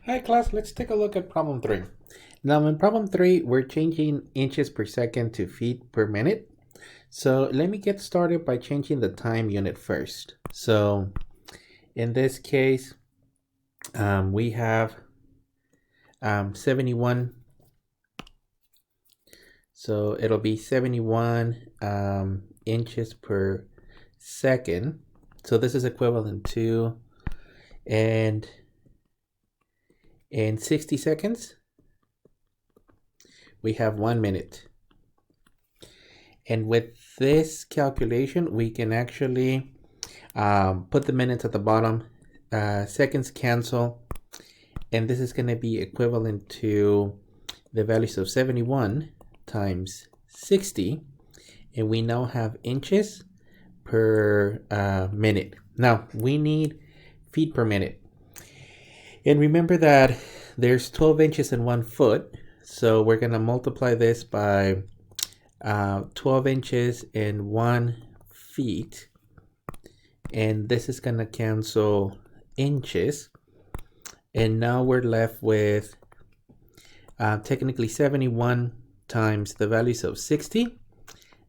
Hi class, let's take a look at problem 3. Now in problem 3, we're changing inches per second to feet per minute. So let me get started by changing the time unit first. So in this case, we have 71. So it'll be 71 inches per second. So this is equivalent to, and in 60 seconds, we have 1 minute. And with this calculation, we can actually put the minutes at the bottom, seconds cancel, and this is going to be equivalent to the values of 71 times 60, and we now have inches per minute. Now we need feet per minute. And remember that there's 12 inches in 1 foot, so we're going to multiply this by 12 inches in 1 feet, and this is going to cancel inches, and now we're left with technically 71 times the values of 60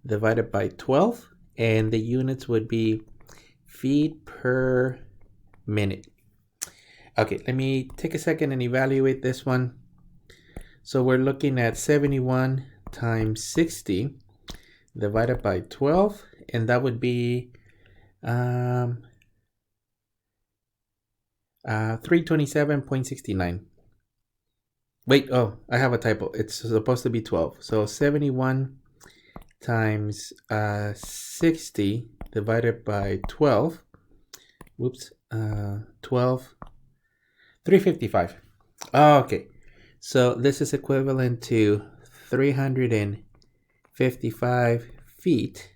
divided by 12, and the units would be feet per minute. Okay, let me take a second and evaluate this one. So we're looking at 71 times 60 divided by 12, and that would be 327.69. Wait, oh, I have a typo. It's supposed to be 12. So 71 times 60 divided by 12. Whoops, 12. 355. Oh, okay. So this is equivalent to 355 feet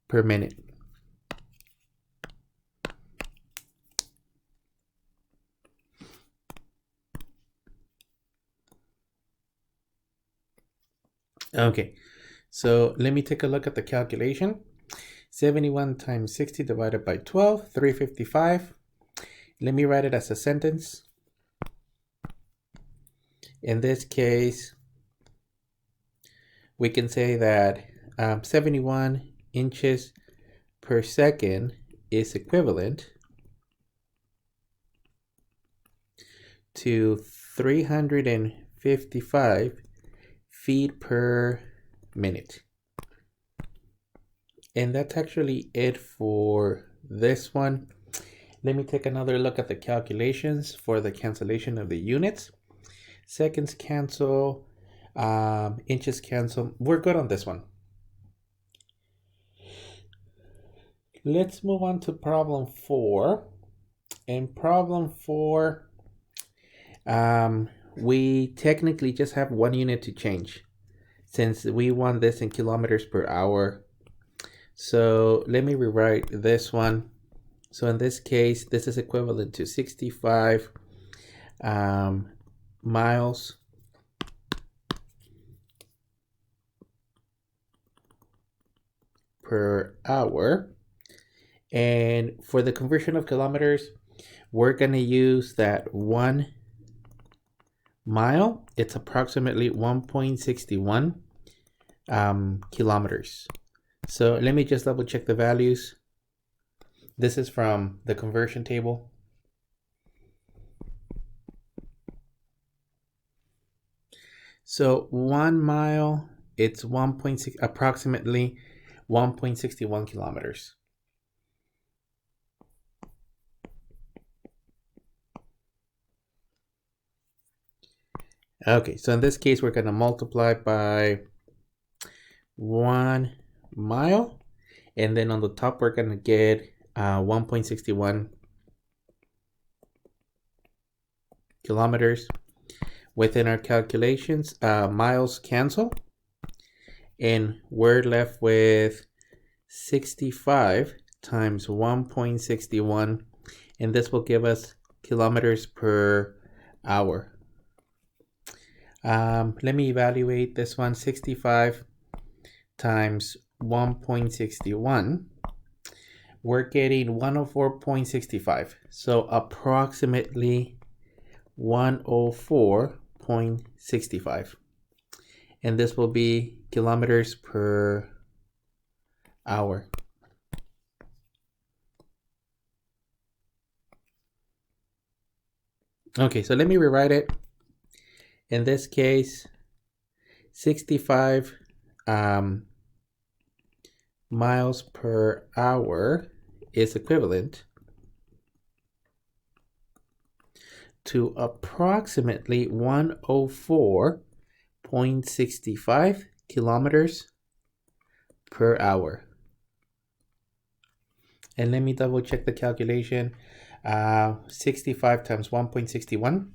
per minute. Okay, so let me take a look at the calculation. 71 times 60 divided by 12, 355. Let me write it as a sentence. In this case, we can say that 71 inches per second is equivalent to 355 feet per minute. And that's actually it for this one. Let me take another look at the calculations for the cancellation of the units. Seconds cancel, inches cancel. We're good on this one. Let's move on to problem 4. In problem 4, we technically just have 1 unit to change since we want this in kilometers per hour. So let me rewrite this one. So in this case, this is equivalent to 65 miles per hour. And for the conversion of kilometers, we're going to use that 1 mile. It's approximately 1.61 kilometers. So let me just double check the values. This is from the conversion table. So 1 mile, it's approximately 1.61 kilometers. Okay, so in this case, we're going to multiply by 1 mile, and then on the top, we're going to get 1.61 kilometers. Within our calculations, miles cancel, and we're left with 65 times 1.61, and this will give us kilometers per hour. Let me evaluate this one. 65 times 1.61, we're getting 104.65. So approximately 104.65. And this will be kilometers per hour. Okay, so let me rewrite it. In this case, 65 miles per hour is equivalent to approximately 104.65 kilometers per hour. And let me double check the calculation. 65 times 1.61.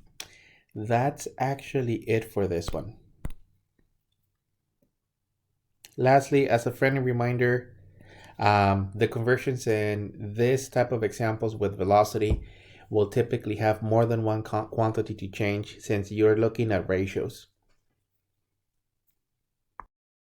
That's actually it for this one. Lastly, as a friendly reminder, the conversions in this type of examples with velocity will typically have more than one quantity to change, since you're looking at ratios.